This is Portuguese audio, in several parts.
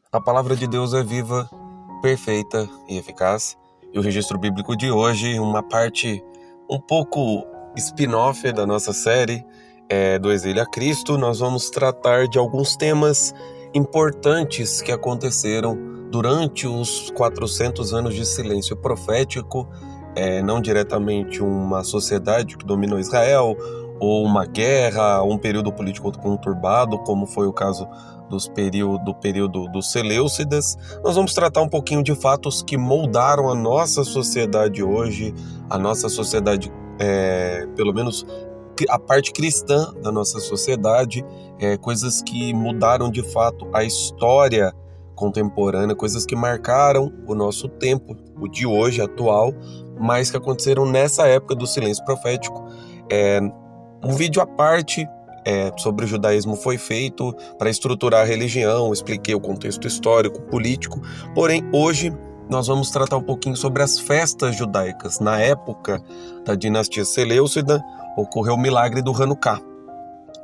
A palavra de Deus é viva, perfeita e eficaz. E o registro bíblico de hoje, uma parte um pouco spin-off da nossa série do Exílio a Cristo, nós vamos tratar de alguns temas importantes que aconteceram durante os 400 anos de silêncio profético, não diretamente uma sociedade que dominou Israel, ou uma guerra, ou um período político conturbado, como foi o caso do período dos Seleucidas. Nós vamos tratar um pouquinho de fatos que moldaram a nossa sociedade hoje, a nossa sociedade, pelo menos a parte cristã da nossa sociedade, coisas que mudaram de fato a história contemporânea, coisas que marcaram o nosso tempo, o de hoje, atual, mas que aconteceram nessa época do silêncio profético. Um vídeo à parte sobre o judaísmo foi feito para estruturar a religião, expliquei o contexto histórico, político, porém hoje nós vamos tratar um pouquinho sobre as festas judaicas. Na época da dinastia Seleucida ocorreu o milagre do Hanukkah.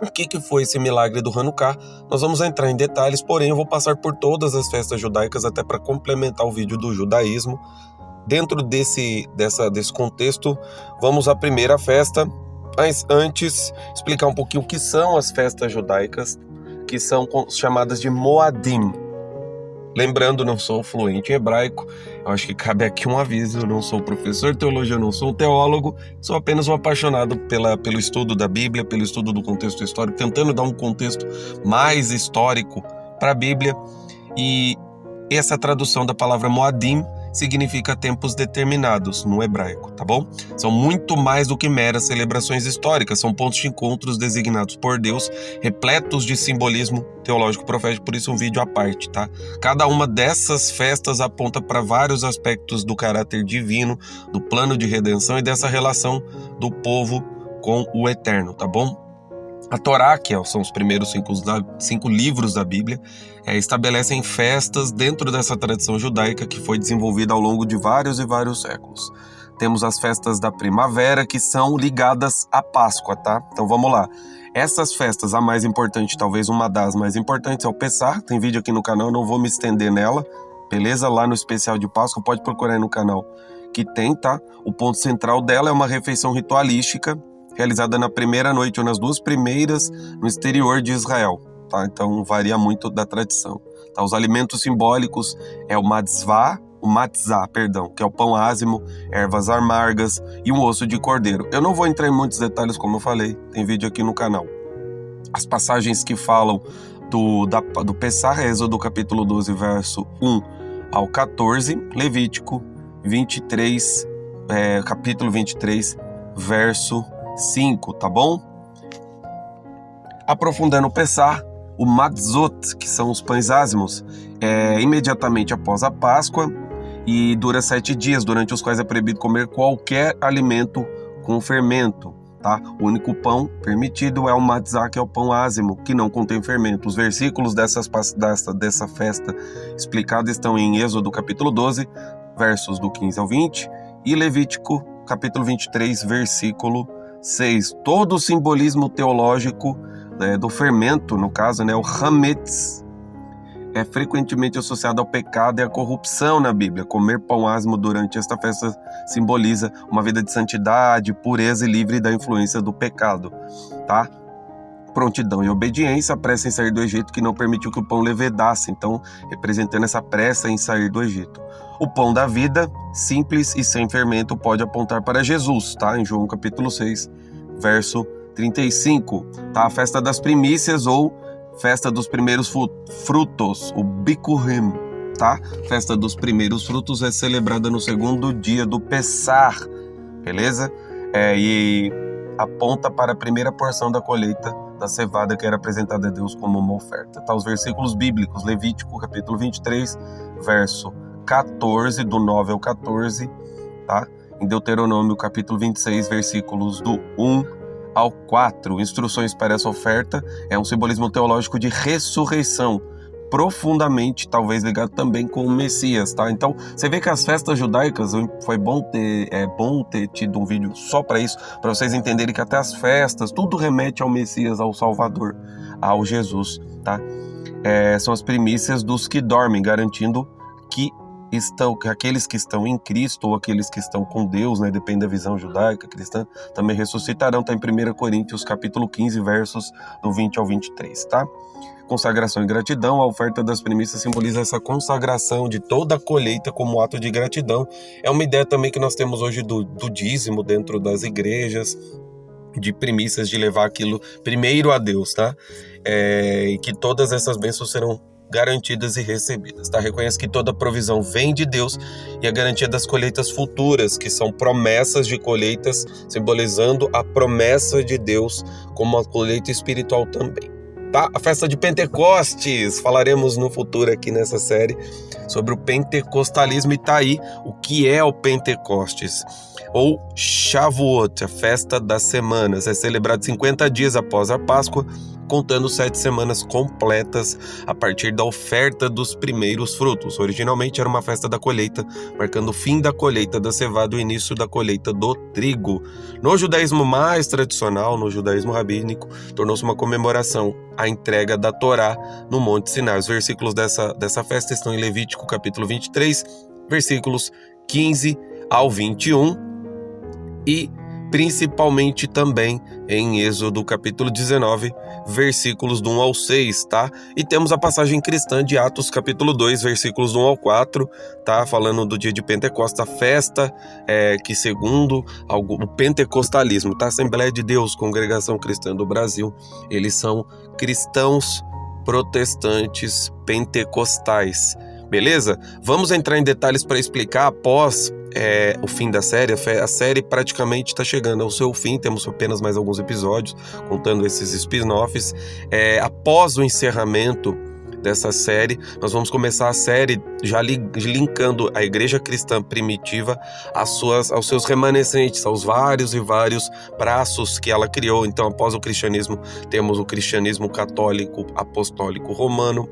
O que foi esse milagre do Hanukkah? Nós vamos entrar em detalhes, porém eu vou passar por todas as festas judaicas até para complementar o vídeo do judaísmo. Dentro desse contexto, vamos à primeira festa. Mas antes, explicar um pouquinho o que são as festas judaicas, que são chamadas de Moadim. Lembrando, não sou fluente em hebraico, eu acho que cabe aqui um aviso, eu não sou professor de teologia, eu não sou um teólogo, sou apenas um apaixonado pelo estudo da Bíblia, pelo estudo do contexto histórico, tentando dar um contexto mais histórico para a Bíblia. E essa tradução da palavra Moadim significa tempos determinados no hebraico, tá bom? São muito mais do que meras celebrações históricas, são pontos de encontros designados por Deus, repletos de simbolismo teológico profético, por isso um vídeo à parte, tá? Cada uma dessas festas aponta para vários aspectos do caráter divino, do plano de redenção e dessa relação do povo com o eterno, tá bom? A Torá, que são os primeiros 5 livros da Bíblia, estabelecem festas dentro dessa tradição judaica que foi desenvolvida ao longo de vários e vários séculos. Temos as festas da primavera, que são ligadas à Páscoa, tá? Então vamos lá. Essas festas, a mais importante, talvez uma das mais importantes, é o Pessah. Tem vídeo aqui no canal, eu não vou me estender nela, beleza? Lá no especial de Páscoa, pode procurar aí no canal que tem, tá? O ponto central dela é uma refeição ritualística, realizada na primeira noite ou nas 2 primeiras no exterior de Israel, tá? Então varia muito da tradição, tá? Os alimentos simbólicos é o matzah, que é o pão ázimo, ervas amargas e um osso de cordeiro. Eu não vou entrar em muitos detalhes, como eu falei, tem vídeo aqui no canal. As passagens que falam do Pessah, Êxodo capítulo 12, verso 1 ao 14, Levítico 23, capítulo 23, verso 5, tá bom? Aprofundando o Pessah, o Matzot, que são os pães ázimos, imediatamente após a Páscoa e dura 7 dias, durante os quais é proibido comer qualquer alimento com fermento, tá? O único pão permitido é o Matzah, que é o pão ázimo, que não contém fermento. Os versículos dessa festa explicada estão em Êxodo capítulo 12, versos do 15 ao 20, e Levítico capítulo 23, versículo 6. Todo o simbolismo teológico do fermento, no caso, o hametz, é frequentemente associado ao pecado e à corrupção na Bíblia. Comer pão ázimo durante esta festa simboliza uma vida de santidade, pureza e livre da influência do pecado, tá? Prontidão e obediência, a pressa em sair do Egito, que não permitiu que o pão levedasse, então representando essa pressa em sair do Egito. O pão da vida, simples e sem fermento, pode apontar para Jesus, tá? Em João capítulo 6, verso 35, tá? A festa das primícias ou festa dos primeiros frutos, o Bikurim, tá? Festa dos primeiros frutos é celebrada no 2º dia do Pessah, beleza? E aponta para a primeira porção da colheita da cevada que era apresentada a Deus como uma oferta, tá? Os versículos bíblicos, Levítico capítulo 23, verso 14, do 9 ao 14, tá? Em Deuteronômio capítulo 26, versículos do 1 ao 4. Instruções para essa oferta é um simbolismo teológico de ressurreição, profundamente, talvez ligado também com o Messias, tá? Então, você vê que as festas judaicas, foi bom ter tido um vídeo só para isso, para vocês entenderem que até as festas, tudo remete ao Messias, ao Salvador, ao Jesus, tá? são as primícias dos que dormem, garantindo que aqueles que estão em Cristo, ou aqueles que estão com Deus, né, depende da visão judaica, cristã, também ressuscitarão, está em 1 Coríntios capítulo 15, versos do 20 ao 23, tá? Consagração e gratidão, a oferta das primícias simboliza essa consagração de toda a colheita como ato de gratidão. É uma ideia também que nós temos hoje do dízimo dentro das igrejas, de primícias, de levar aquilo primeiro a Deus, tá? E que todas essas bênçãos serão garantidas e recebidas, tá? Reconhece que toda provisão vem de Deus e a garantia das colheitas futuras, que são promessas de colheitas, simbolizando a promessa de Deus como uma colheita espiritual também, tá? A festa de Pentecostes, falaremos no futuro aqui nessa série sobre o pentecostalismo, e tá aí o que é o Pentecostes, ou Shavuot, a festa das semanas. É celebrado 50 dias após a Páscoa, contando 7 semanas completas a partir da oferta dos primeiros frutos. Originalmente era uma festa da colheita, marcando o fim da colheita da cevada e o início da colheita do trigo. No judaísmo mais tradicional, no judaísmo rabínico, tornou-se uma comemoração à entrega da Torá no Monte Sinai. Os versículos dessa festa estão em Levítico capítulo 23, versículos 15 ao 21, e principalmente também em Êxodo capítulo 19, versículos do 1 ao 6, tá? E temos a passagem cristã de Atos capítulo 2, versículos do 1 ao 4, tá? Falando do dia de Pentecostes, a festa que segundo o pentecostalismo, tá? Assembleia de Deus, Congregação Cristã do Brasil, eles são cristãos protestantes pentecostais, beleza? Vamos entrar em detalhes para explicar após o fim da série. A série praticamente está chegando ao seu fim, temos apenas mais alguns episódios contando esses spin-offs. Após o encerramento dessa série, nós vamos começar a série já linkando a igreja cristã primitiva aos seus remanescentes, aos vários e vários braços que ela criou. Então, após o cristianismo, temos o cristianismo católico apostólico romano,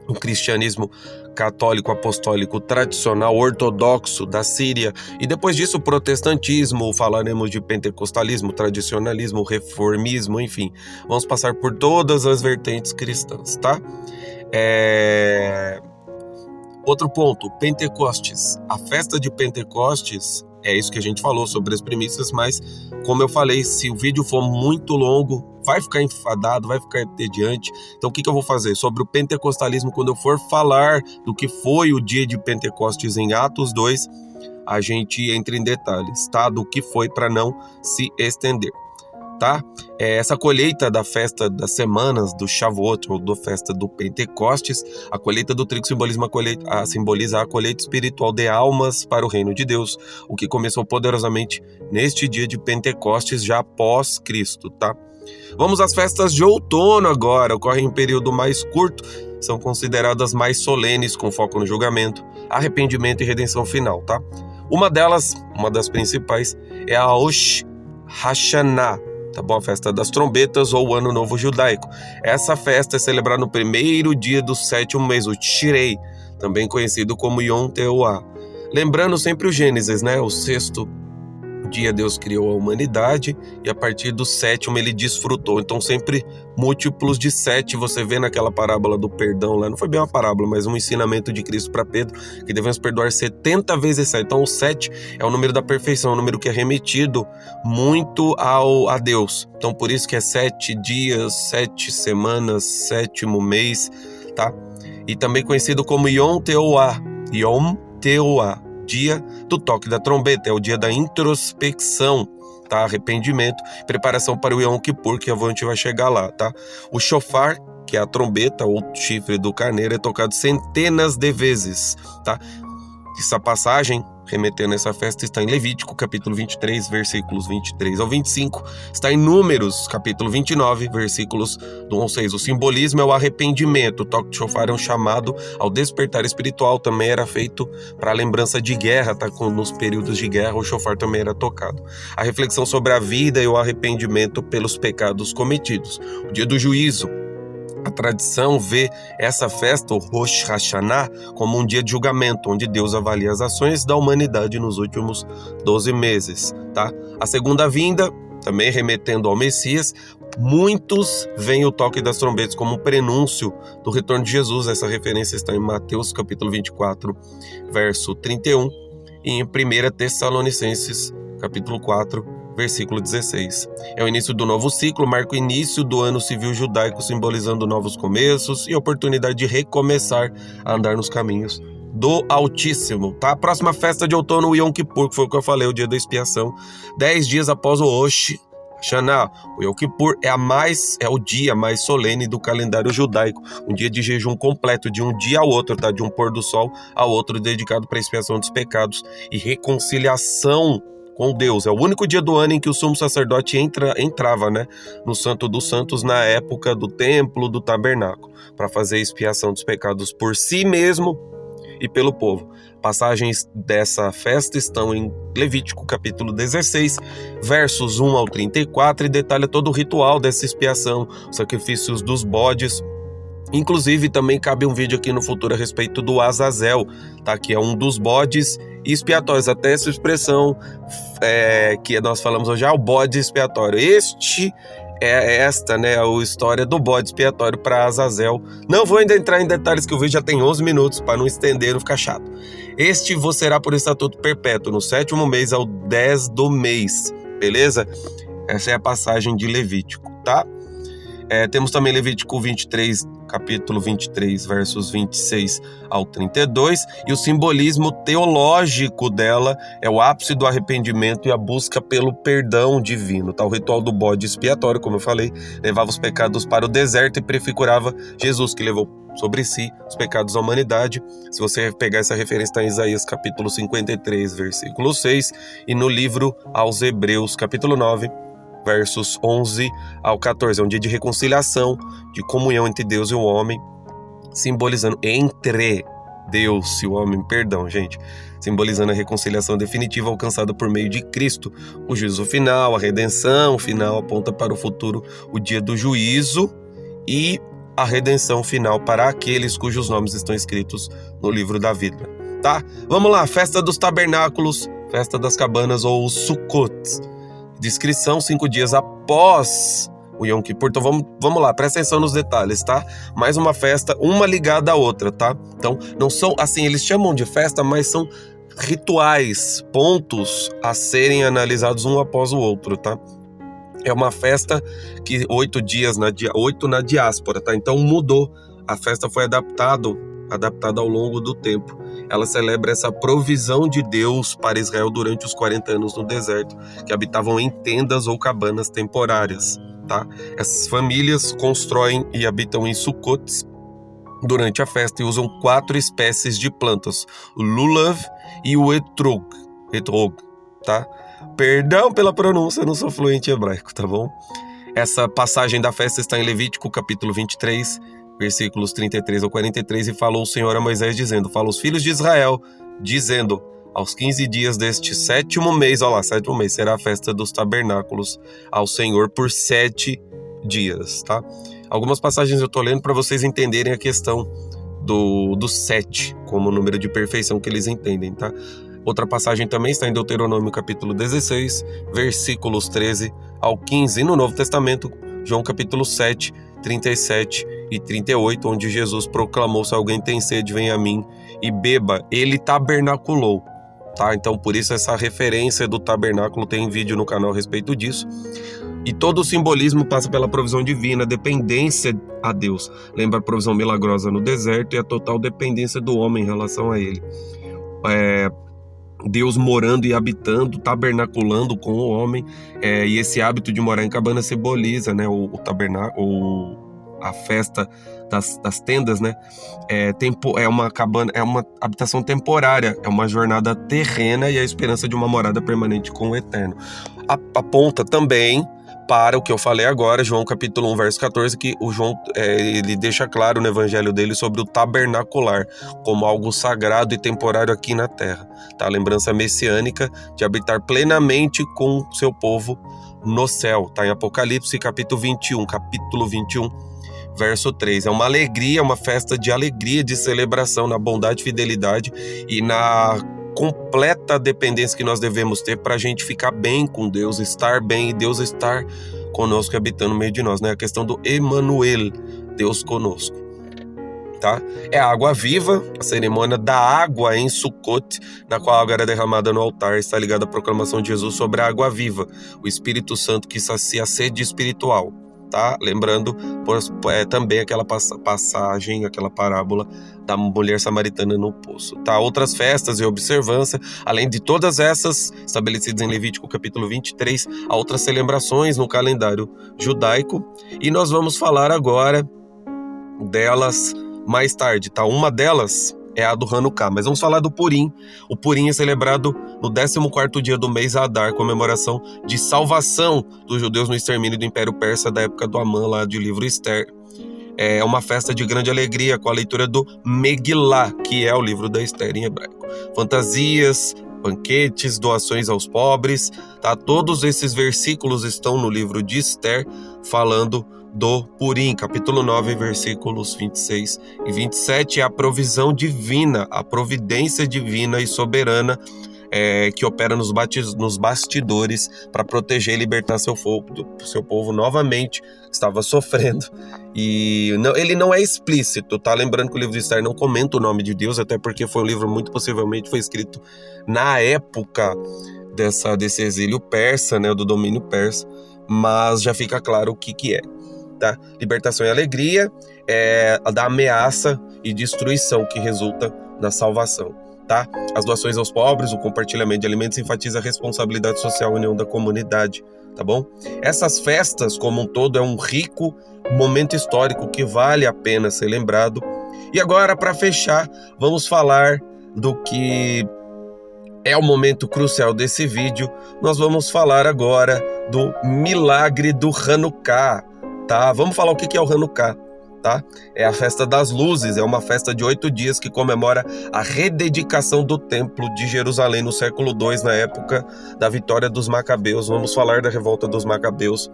o cristianismo católico apostólico tradicional ortodoxo da Síria, e depois disso o protestantismo, falaremos de pentecostalismo, tradicionalismo, reformismo, enfim, vamos passar por todas as vertentes cristãs, tá? Outro ponto, Pentecostes, a festa de Pentecostes, é isso que a gente falou sobre as primícias, mas como eu falei, se o vídeo for muito longo, vai ficar enfadado, vai ficar entediante. Então o que eu vou fazer? Sobre o pentecostalismo, quando eu for falar do que foi o dia de Pentecostes em Atos 2, a gente entra em detalhes, tá? Do que foi, para não se estender, tá? Essa colheita da festa das semanas, do Shavuot, ou da festa do Pentecostes, a colheita do trigo simboliza a colheita espiritual de almas para o reino de Deus, o que começou poderosamente neste dia de Pentecostes, já após Cristo, tá? Vamos às festas de outono agora, ocorrem em período mais curto, são consideradas mais solenes, com foco no julgamento, arrependimento e redenção final, tá? Uma das principais, é a Rosh Hashanah, tá bom? A festa das trombetas, ou o Ano Novo Judaico. Essa festa é celebrada no primeiro dia do 7º mês, o Tishrei, também conhecido como Yom Teruah. Lembrando sempre o Gênesis, né? O 6º dia Deus criou a humanidade e a partir do 7º ele desfrutou. Então sempre múltiplos de 7, você vê naquela parábola do perdão lá, não foi bem uma parábola, mas um ensinamento de Cristo para Pedro, que devemos perdoar 70 vezes 7. Então o 7 é o número da perfeição, é o número que é remetido muito a Deus. Então por isso que é 7 dias, 7 semanas, 7º mês, tá? E também conhecido como Yom Teruah, dia do toque da trombeta, é o dia da introspecção, tá? Arrependimento, preparação para o Yom Kippur, que a gente vai chegar lá, tá? O shofar, que é a trombeta ou chifre do carneiro, é tocado centenas de vezes, tá? Essa passagem, remetendo a essa festa, está em Levítico, capítulo 23, versículos 23 ao 25, está em Números, capítulo 29, versículos do 1 ao 6. O simbolismo é o arrependimento. O toque de shofar é um chamado ao despertar espiritual, também era feito para lembrança de guerra, tá? Nos períodos de guerra o shofar também era tocado. A reflexão sobre a vida e o arrependimento pelos pecados cometidos. O dia do juízo. A tradição vê essa festa, o Rosh Hashanah, como um dia de julgamento, onde Deus avalia as ações da humanidade nos últimos 12 meses, tá? A segunda vinda, também remetendo ao Messias, muitos veem o toque das trombetas como um prenúncio do retorno de Jesus. Essa referência está em Mateus capítulo 24, verso 31, e em 1 Tessalonicenses capítulo 4, versículo 16. É o início do novo ciclo, marca o início do ano civil judaico, simbolizando novos começos e oportunidade de recomeçar a andar nos caminhos do Altíssimo, tá? A próxima festa de outono, o Yom Kippur, que foi o que eu falei, o dia da expiação, 10 dias após o Rosh Hashanah. O Yom Kippur é o dia mais solene do calendário judaico, um dia de jejum completo, de um dia ao outro, tá? De um pôr do sol ao outro, dedicado para a expiação dos pecados e reconciliação com Deus. É o único dia do ano em que o sumo sacerdote entrava, né, no Santo dos Santos na época do templo, do tabernáculo, para fazer a expiação dos pecados por si mesmo e pelo povo. Passagens dessa festa estão em Levítico capítulo 16, versos 1 ao 34, e detalha todo o ritual dessa expiação, os sacrifícios dos bodes. Inclusive, também cabe um vídeo aqui no futuro a respeito do Azazel, tá? Que é um dos bodes expiatórios. Até essa expressão que nós falamos hoje, o bode expiatório. Né, a história do bode expiatório para Azazel. Não vou ainda entrar em detalhes, que o vídeo já tem 11 minutos, para não estender, não ficar chato. Este vos será por estatuto perpétuo, no 7º mês ao 10 do mês, beleza? Essa é a passagem de Levítico, tá? Temos também Levítico 23, capítulo 23, versos 26 ao 32, e o simbolismo teológico dela é o ápice do arrependimento e a busca pelo perdão divino, tá? O ritual do bode expiatório, como eu falei, levava os pecados para o deserto e prefigurava Jesus, que levou sobre si os pecados da humanidade. Se você pegar essa referência, está em Isaías capítulo 53, versículo 6, e no livro aos Hebreus, capítulo 9, versos 11 ao 14, é um dia de reconciliação, de comunhão entre Deus e o homem, simbolizando entre Deus e o homem, simbolizando a reconciliação definitiva alcançada por meio de Cristo. O juízo final, a redenção final aponta para o futuro, o dia do juízo, e a redenção final para aqueles cujos nomes estão escritos no livro da vida, tá? Vamos lá, festa dos tabernáculos, festa das cabanas ou Sukkot. Descrição 5 dias após o Yom Kippur. Então vamos lá, presta atenção nos detalhes, tá? Mais uma festa, uma ligada à outra, tá? Então não são, assim, eles chamam de festa, mas são rituais, pontos a serem analisados um após o outro, tá? É uma festa que 8 dias, 8 na diáspora, tá? Então mudou, a festa foi adaptada ao longo do tempo. Ela celebra essa provisão de Deus para Israel durante os 40 anos no deserto, que habitavam em tendas ou cabanas temporárias, tá? Essas famílias constroem e habitam em Sukkot durante a festa e usam 4 espécies de plantas, o lulav e o etrog, tá? Perdão pela pronúncia, eu não sou fluente em hebraico, tá bom? Essa passagem da festa está em Levítico capítulo 23, versículos 33 ao 43, e falou o Senhor a Moisés dizendo, fala aos filhos de Israel, dizendo, aos 15 dias deste 7º mês, 7º mês, será a festa dos tabernáculos ao Senhor por 7 dias, tá? Algumas passagens eu tô lendo para vocês entenderem a questão do 7, como número de perfeição que eles entendem, tá? Outra passagem também está em Deuteronômio capítulo 16, versículos 13 ao 15, e no Novo Testamento, João capítulo 7, 37 e 38, onde Jesus proclamou, se alguém tem sede, venha a mim e beba. Ele tabernaculou, tá? Então, por isso essa referência do tabernáculo, tem vídeo no canal a respeito disso. E todo o simbolismo passa pela provisão divina, dependência a Deus. Lembra a provisão milagrosa no deserto e a total dependência do homem em relação a ele. Deus morando e habitando, tabernaculando com o homem, e esse hábito de morar em cabana simboliza, né, o tabernáculo, a festa das tendas, né, é uma cabana, é uma habitação temporária, é uma jornada terrena e a esperança de uma morada permanente com o Eterno. Aponta também para o que eu falei agora, João capítulo 1, verso 14, que o João ele deixa claro no evangelho dele sobre o tabernacular, como algo sagrado e temporário aqui na terra, tá? A lembrança messiânica de habitar plenamente com seu povo no céu, tá? Em Apocalipse capítulo 21, verso 3. É uma alegria, uma festa de alegria, de celebração na bondade, fidelidade e na completa dependência que nós devemos ter para a gente ficar bem com Deus, estar bem e Deus estar conosco e habitando no meio de nós, né? A questão do Emanuel, Deus conosco. Tá? É a água viva, a cerimônia da água em Sukkot, na qual a água era derramada no altar, está ligada à proclamação de Jesus sobre a água viva, o Espírito Santo que sacia a sede espiritual, tá? Lembrando também aquela passagem, aquela parábola da mulher samaritana no poço, tá? Outras festas e observância, além de todas essas estabelecidas em Levítico capítulo 23, há outras celebrações no calendário judaico, e nós vamos falar agora delas mais tarde, tá? Uma delas é a do Hanukkah, mas vamos falar do Purim. O Purim é celebrado no 14º dia do mês Adar, comemoração de salvação dos judeus no extermínio do Império Persa da época do Amã, lá de livro Esther. É uma festa de grande alegria com a leitura do Megillah, que é o livro da Esther em hebraico. Fantasias, banquetes, doações aos pobres, tá? Todos esses versículos estão no livro de Esther, falando do Purim, capítulo 9, versículos 26 e 27, é a provisão divina, a providência divina e soberana que opera nos bastidores para proteger e libertar seu povo novamente, que estava sofrendo. E ele não é explícito, tá? Lembrando que o livro de Esther não comenta o nome de Deus, até porque foi um livro muito possivelmente foi escrito na época desse exílio persa, né, do domínio persa, mas já fica claro o que é. Tá? Libertação e alegria da ameaça e destruição que resulta na salvação, tá? As doações aos pobres, o compartilhamento de alimentos enfatiza a responsabilidade social e união da comunidade, tá bom? Essas festas como um todo é um rico momento histórico que vale a pena ser lembrado. E agora, para fechar, vamos falar do que é o momento crucial desse vídeo. Nós vamos falar agora do milagre do Hanukkah. Tá? Vamos falar o que é o Hanukkah, tá? É a festa das luzes, é uma festa de 8 dias que comemora a rededicação do templo de Jerusalém no século II, na época da vitória dos Macabeus. Vamos falar da revolta dos Macabeus,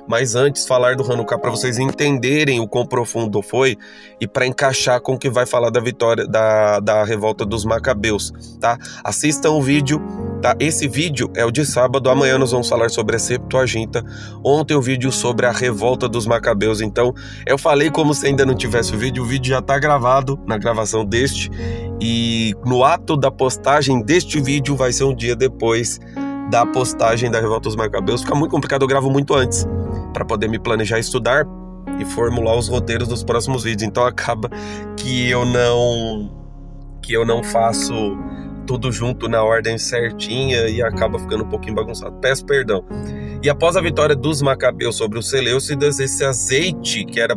mas antes falar do Hanukkah para vocês entenderem o quão profundo foi e para encaixar com o que vai falar da vitória da revolta dos Macabeus, tá? Assistam o vídeo. Tá? Esse vídeo é o de sábado, amanhã nós vamos falar sobre a Septuaginta, ontem o vídeo sobre a revolta dos Macabeus. Então eu falei como se ainda não tivesse o vídeo já está gravado na gravação deste, e no ato da postagem deste vídeo vai ser um dia depois da postagem da revolta dos Macabeus. Fica muito complicado, eu gravo muito antes para poder me planejar, estudar e formular os roteiros dos próximos vídeos, então acaba que eu não faço tudo junto na ordem certinha e acaba ficando um pouquinho bagunçado. Peço perdão. E após a vitória dos Macabeus sobre os Seleucidas, esse azeite que era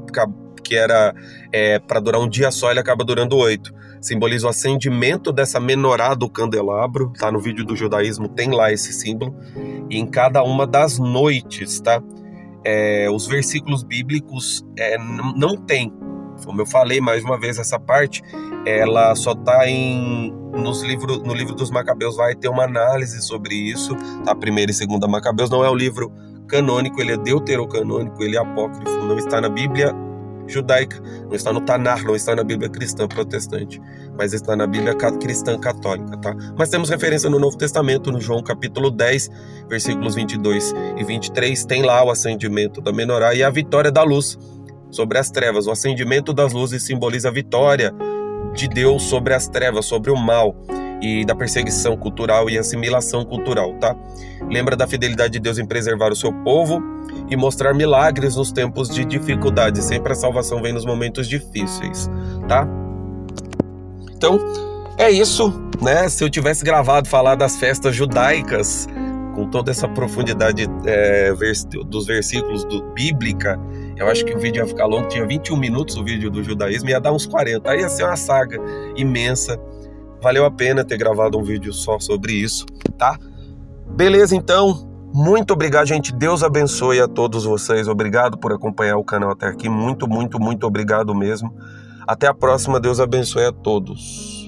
para durar um dia só, ele acaba durando 8. Simboliza o acendimento dessa menorá do candelabro, tá? No vídeo do judaísmo tem lá esse símbolo. E em cada uma das noites, tá? Os versículos bíblicos não tem. Como eu falei mais uma vez, essa parte ela só está no livro dos Macabeus, vai ter uma análise sobre isso, tá? Primeira e segunda Macabeus não é um livro canônico, ele é deuterocanônico, ele é apócrifo, não está na Bíblia judaica, não está no Tanar, não está na Bíblia cristã protestante, mas está na Bíblia cristã católica, tá? Mas temos referência no Novo Testamento, no João capítulo 10, versículos 22 e 23, tem lá o acendimento da menorá e a vitória da luz sobre as trevas. O acendimento das luzes simboliza a vitória de Deus sobre as trevas, sobre o mal e da perseguição cultural e assimilação cultural, tá? Lembra da fidelidade de Deus em preservar o seu povo e mostrar milagres nos tempos de dificuldade. Sempre a salvação vem nos momentos difíceis, tá? Então, é isso, né? Se eu tivesse gravado falar das festas judaicas com toda essa profundidade dos versículos bíblica, eu acho que o vídeo ia ficar longo, tinha 21 minutos o vídeo do judaísmo, ia dar uns 40, aí ia ser uma saga imensa. Valeu a pena ter gravado um vídeo só sobre isso, tá? Beleza, então, muito obrigado, gente, Deus abençoe a todos vocês, obrigado por acompanhar o canal até aqui, muito, muito, muito obrigado mesmo. Até a próxima, Deus abençoe a todos.